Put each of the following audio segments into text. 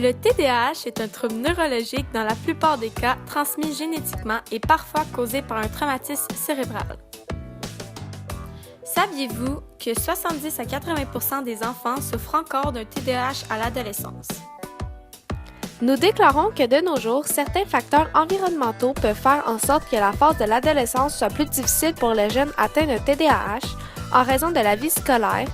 Le TDAH est un trouble neurologique dans la plupart des cas transmis génétiquement et parfois causé par un traumatisme cérébral. Saviez-vous que 70 à 80% des enfants souffrent encore d'un TDAH à l'adolescence? Nous déclarons que de nos jours, certains facteurs environnementaux peuvent faire en sorte que la phase de l'adolescence soit plus difficile pour les jeunes atteints de TDAH en raison de la vie scolaire,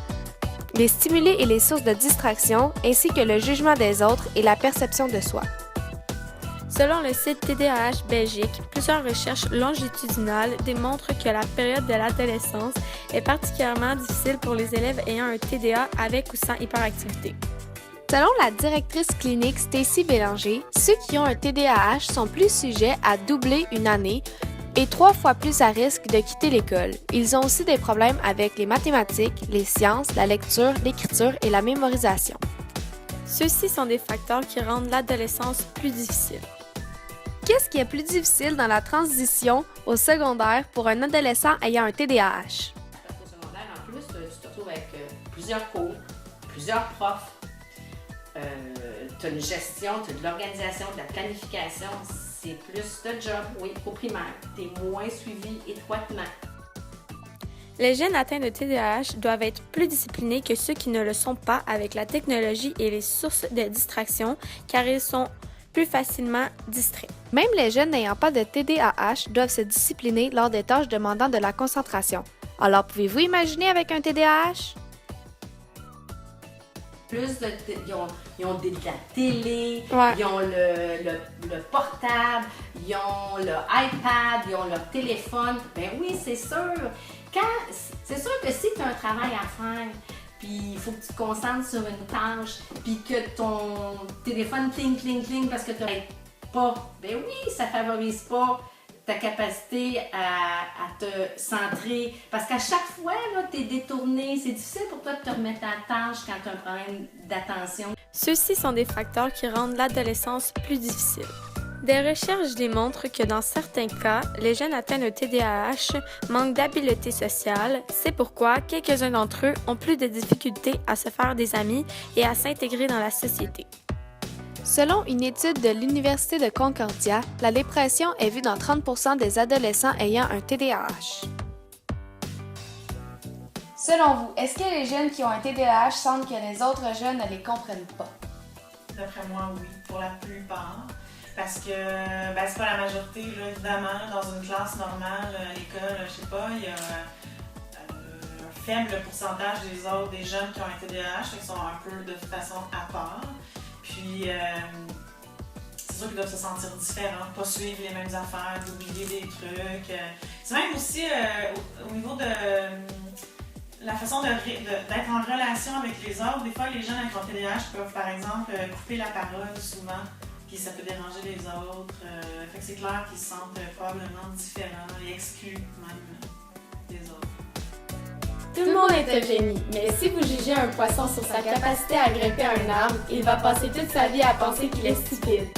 les stimuli et les sources de distraction, ainsi que le jugement des autres et la perception de soi. Selon le site TDAH Belgique, plusieurs recherches longitudinales démontrent que la période de l'adolescence est particulièrement difficile pour les élèves ayant un TDA avec ou sans hyperactivité. Selon la directrice clinique Stacy Bélanger, ceux qui ont un TDAH sont plus sujets à doubler une année et 3 fois plus à risque de quitter l'école. Ils ont aussi des problèmes avec les mathématiques, les sciences, la lecture, l'écriture et la mémorisation. Ceux-ci sont des facteurs qui rendent l'adolescence plus difficile. Qu'est-ce qui est plus difficile dans la transition au secondaire pour un adolescent ayant un TDAH? Parce qu'au secondaire, en plus, tu te retrouves avec plusieurs cours, plusieurs profs, tu as une gestion, tu as de l'organisation, de la planification. C'est plus de job, oui, au primaire. Tu es moins suivi étroitement. Les jeunes atteints de TDAH doivent être plus disciplinés que ceux qui ne le sont pas avec la technologie et les sources de distraction, car ils sont plus facilement distraits. Même les jeunes n'ayant pas de TDAH doivent se discipliner lors des tâches demandant de la concentration. Alors, pouvez-vous imaginer avec un TDAH? Ils ont de la télé, Ouais. ils ont le portable, ils ont le iPad, ils ont leur téléphone. Ben oui, c'est sûr. C'est sûr que si tu as un travail à faire, puis il faut que tu te concentres sur une tâche, puis que ton téléphone cling parce que tu n'arrêtes pas, ben oui, ça favorise pas ta capacité à te centrer. Parce qu'à chaque fois, tu es détourné. C'est difficile pour toi de te remettre à la tâche quand tu as un problème d'attention. Ceux-ci sont des facteurs qui rendent l'adolescence plus difficile. Des recherches démontrent que dans certains cas, les jeunes atteints de TDAH manquent d'habileté sociale. C'est pourquoi quelques-uns d'entre eux ont plus de difficultés à se faire des amis et à s'intégrer dans la société. Selon une étude de l'Université de Concordia, la dépression est vue dans 30% des adolescents ayant un TDAH. Selon vous, est-ce que les jeunes qui ont un TDAH sentent que les autres jeunes ne les comprennent pas? D'après moi, oui, pour la plupart. Parce que c'est pas la majorité, là, évidemment. Dans une classe normale, à l'école, je sais pas, il y a un faible pourcentage des jeunes qui ont un TDAH, qui sont un peu de façon à part. Puis, c'est sûr qu'ils doivent se sentir différents, pas suivre les mêmes affaires, d'oublier des trucs. C'est même aussi au niveau de la façon d'être en relation avec les autres. Des fois, les jeunes avec un TDAH peuvent, par exemple, couper la parole souvent, puis ça peut déranger les autres. Fait que c'est clair qu'ils se sentent probablement différents et exclus même des autres. Tout le monde est un génie, mais si vous jugez un poisson sur sa capacité à grimper à un arbre, il va passer toute sa vie à penser qu'il est stupide.